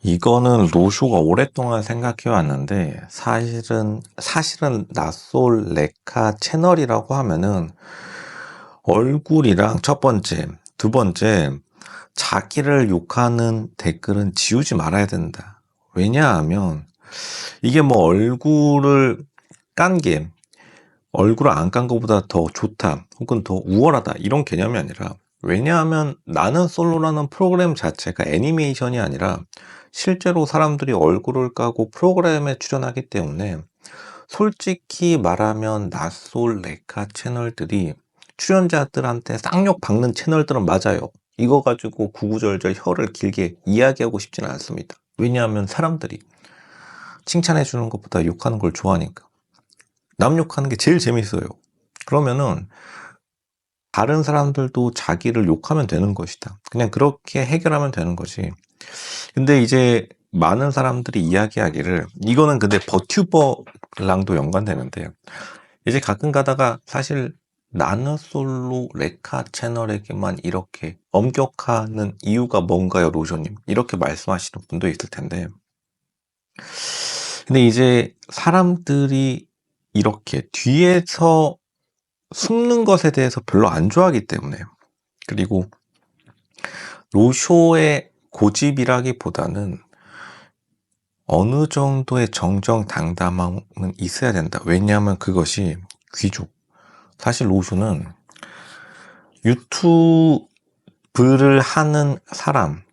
이거는 로쇼가 오랫동안 생각해 왔는데 사실은 나솔 레카 채널이라고 하면은 얼굴이랑 첫 번째, 두 번째 자기를 욕하는 댓글은 지우지 말아야 된다. 왜냐하면 이게 뭐 얼굴을 안 깐 것보다 더 좋다 혹은 더 우월하다 이런 개념이 아니라, 왜냐하면 나는 솔로라는 프로그램 자체가 애니메이션이 아니라 실제로 사람들이 얼굴을 까고 프로그램에 출연하기 때문에, 솔직히 말하면 나솔 레카 채널들이 출연자들한테 쌍욕 박는 채널들은 맞아요. 이거 가지고 구구절절 혀를 길게 이야기하고 싶지는 않습니다. 왜냐하면 사람들이 칭찬해 주는 것보다 욕하는 걸 좋아하니까. 남 욕하는 게 제일 재밌어요. 그러면은 다른 사람들도 자기를 욕하면 되는 것이다. 그냥 그렇게 해결하면 되는 거지. 근데 이제 많은 사람들이 이야기하기를, 이거는 근데 버튜버랑도 연관되는데, 이제 가끔 가다가 사실 나는 솔로 레카 채널에게만 이렇게 엄격하는 이유가 뭔가요, 로저님? 이렇게 말씀하시는 분도 있을 텐데, 근데 이제 사람들이 이렇게 뒤에서 숨는 것에 대해서 별로 안 좋아하기 때문에, 그리고 로쇼의 고집이라기보다는 어느 정도의 정정당당함은 있어야 된다. 왜냐하면 그것이 귀족. 사실 로쇼는 유튜브를 하는 사람들은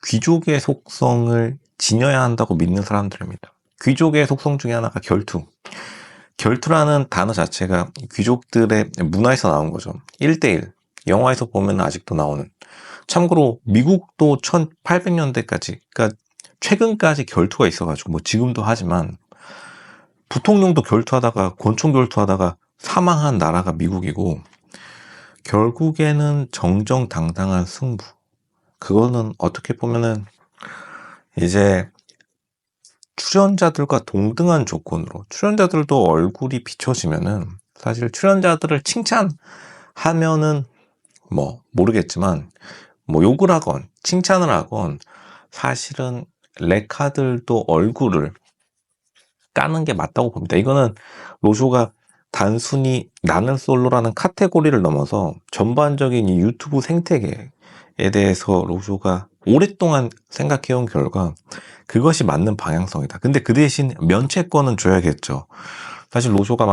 귀족의 속성을 지녀야 한다고 믿는 사람들입니다. 귀족의 속성 중에 하나가 결투. 결투라는 단어 자체가 귀족들의 문화에서 나온 거죠. 1대1. 영화에서 보면 아직도 나오는. 참고로 미국도 1800년대까지, 그러니까 최근까지 결투가 있어가지고, 뭐 지금도 하지만 부통령도 결투하다가, 권총 결투하다가 사망한 나라가 미국이고, 결국에는 정정당당한 승부. 그거는 어떻게 보면은 이제 출연자들과 동등한 조건으로, 출연자들도 얼굴이 비춰지면은 사실 출연자들을 칭찬하면은 뭐 모르겠지만, 뭐 욕을 하건 칭찬을 하건 사실은 레카들도 얼굴을 까는 게 맞다고 봅니다. 이거는 로쇼가 단순히 나는 솔로라는 카테고리를 넘어서 전반적인 이 유튜브 생태계에 대해서 로쇼가 오랫동안 생각해온 결과 그것이 맞는 방향성이다. 근데 그 대신 면책권은 줘야겠죠. 사실 로쇼가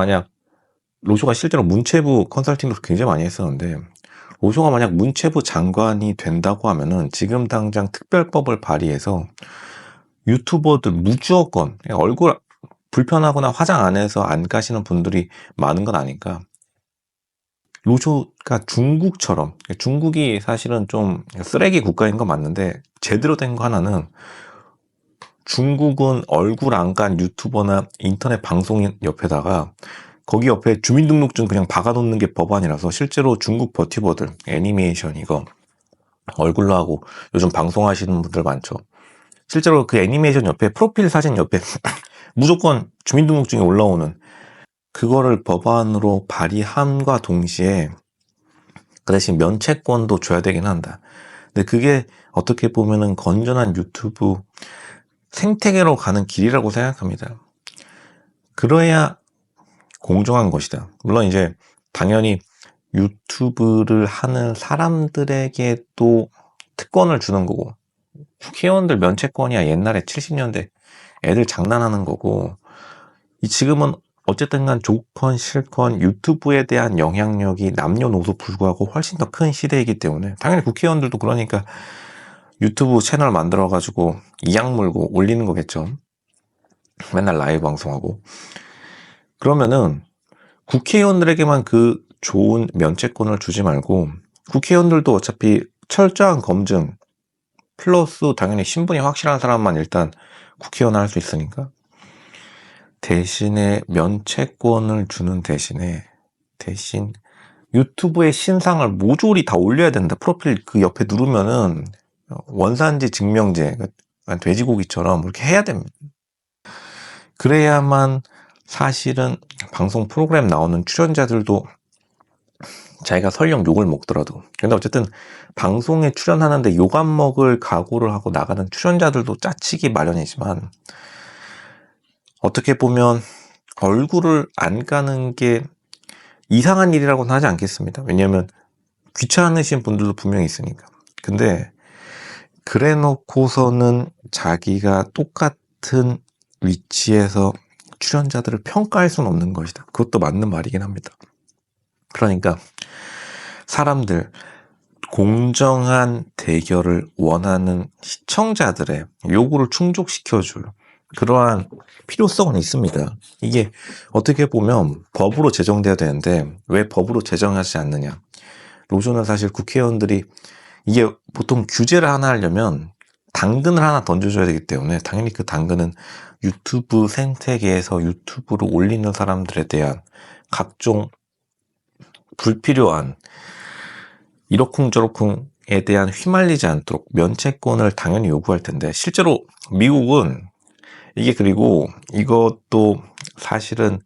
실제로 문체부 컨설팅도 굉장히 많이 했었는데, 로쇼가 만약 문체부 장관이 된다고 하면은 지금 당장 특별법을 발의해서 유튜버들 무조건 얼굴 불편하거나 화장 안 해서 안 가시는 분들이 많은 건 아니까, 로쇼가 중국처럼, 중국이 사실은 좀 쓰레기 국가인 건 맞는데 제대로 된 거 하나는, 중국은 얼굴 안 간 유튜버나 인터넷 방송 옆에다가 거기 옆에 주민등록증 그냥 박아놓는 게 법안이라서, 실제로 중국 버티버들 애니메이션 이거 얼굴로 하고 요즘 방송하시는 분들 많죠. 실제로 그 애니메이션 옆에 프로필 사진 옆에 무조건 주민등록증이 올라오는, 그거를 법안으로 발의함과 동시에 그 대신 면책권도 줘야 되긴 한다. 근데 그게 어떻게 보면은 건전한 유튜브 생태계로 가는 길이라고 생각합니다. 그래야 공정한 것이다. 물론 이제 당연히 유튜브를 하는 사람들에게 또 특권을 주는 거고, 국회의원들 면책권이야 옛날에 70년대 애들 장난하는 거고, 이 지금은 어쨌든 간 좋건 싫건 유튜브에 대한 영향력이 남녀노소 불구하고 훨씬 더 큰 시대이기 때문에 당연히 국회의원들도 그러니까 유튜브 채널 만들어 가지고 이악 물고 올리는 거겠죠. 맨날 라이브 방송하고. 그러면은 국회의원들에게만 그 좋은 면책권을 주지 말고, 국회의원들도 어차피 철저한 검증 플러스 당연히 신분이 확실한 사람만 일단 국회의원 할 수 있으니까, 대신에 면책권을 주는 대신 유튜브의 신상을 모조리 다 올려야 된다. 프로필 그 옆에 누르면은 원산지 증명제, 돼지고기처럼 그렇게 해야 됩니다. 그래야만 사실은 방송 프로그램 나오는 출연자들도 자기가 설령 욕을 먹더라도. 근데 어쨌든 방송에 출연하는데 욕 안 먹을 각오를 하고 나가는 출연자들도 짜치기 마련이지만, 어떻게 보면 얼굴을 안 가는 게 이상한 일이라고는 하지 않겠습니다. 왜냐하면 귀찮으신 분들도 분명히 있으니까. 근데 그래 놓고서는 자기가 똑같은 위치에서 출연자들을 평가할 수는 없는 것이다. 그것도 맞는 말이긴 합니다. 그러니까 사람들, 공정한 대결을 원하는 시청자들의 요구를 충족시켜줄 그러한 필요성은 있습니다. 이게 어떻게 보면 법으로 제정돼야 되는데 왜 법으로 제정하지 않느냐. 로존은 사실 국회의원들이 이게 보통 규제를 하나 하려면 당근을 하나 던져줘야 되기 때문에 당연히 그 당근은 유튜브 생태계에서 유튜브로 올리는 사람들에 대한 각종 불필요한 이러쿵저러쿵에 대한 휘말리지 않도록 면책권을 당연히 요구할 텐데, 실제로 미국은 이게, 그리고 이것도 사실은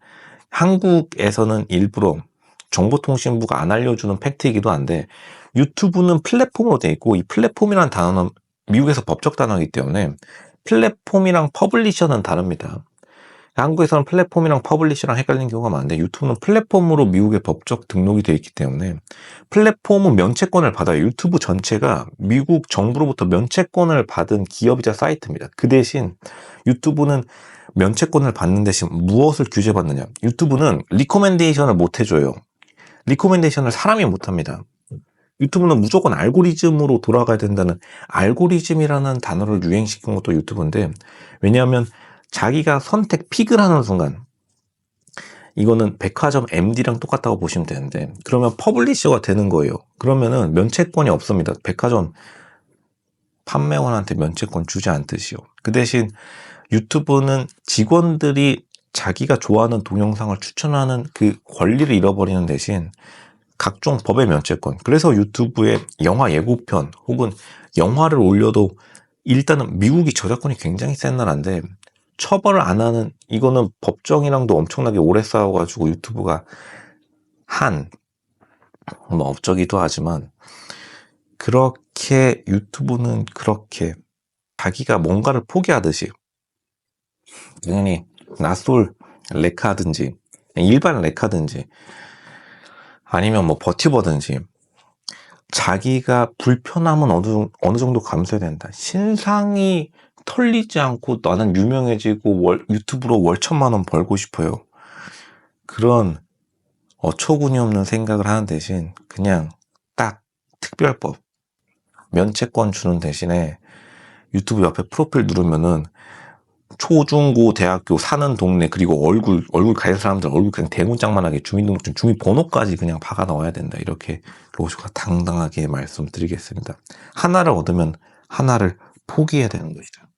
한국에서는 일부러 정보통신부가 안 알려주는 팩트이기도 한데, 유튜브는 플랫폼으로 돼 있고, 이 플랫폼이라는 단어는 미국에서 법적 단어이기 때문에 플랫폼이랑 퍼블리셔는 다릅니다. 한국에서는 플랫폼이랑 퍼블리셔랑 헷갈리는 경우가 많은데, 유튜브는 플랫폼으로 미국의 법적 등록이 되어 있기 때문에 플랫폼은 면책권을 받아요. 유튜브 전체가 미국 정부로부터 면책권을 받은 기업이자 사이트입니다. 그 대신 유튜브는 면책권을 받는 대신 무엇을 규제받느냐. 유튜브는 리코멘데이션을 못 해줘요. 리코멘데이션을 사람이 못 합니다. 유튜브는 무조건 알고리즘으로 돌아가야 된다는, 알고리즘이라는 단어를 유행시킨 것도 유튜브인데, 왜냐하면 자기가 선택 픽을 하는 순간, 이거는 백화점 MD랑 똑같다고 보시면 되는데, 그러면 퍼블리셔가 되는 거예요. 그러면은 면책권이 없습니다. 백화점 판매원한테 면책권 주지 않듯이요. 그 대신 유튜브는 직원들이 자기가 좋아하는 동영상을 추천하는 그 권리를 잃어버리는 대신 각종 법의 면책권. 그래서 유튜브에 영화 예고편 혹은 영화를 올려도 일단은 미국이 저작권이 굉장히 센 나라인데 처벌을 안 하는, 이거는 법정이랑도 엄청나게 오래 싸워가지고 유튜브가 한 뭐 업적이기도 하지만, 그렇게 유튜브는 그렇게 자기가 뭔가를 포기하듯이, 당연히 낯솔 레카든지 일반 레카든지 아니면 뭐 버티버든지 자기가 불편함은 어느 정도 감수해야 된다. 신상이 털리지 않고 나는 유명해지고 유튜브로 월 1,000만 원 벌고 싶어요. 그런 어처구니 없는 생각을 하는 대신 그냥 딱 특별법, 면책권 주는 대신에 유튜브 옆에 프로필 누르면은 초중고 대학교 사는 동네, 그리고 얼굴 가진 사람들 얼굴 그냥 대문짝만하게 주민등록증 주민번호까지 그냥 박아 넣어야 된다. 이렇게 로즈가 당당하게 말씀드리겠습니다. 하나를 얻으면 하나를 포기해야 되는 것이다.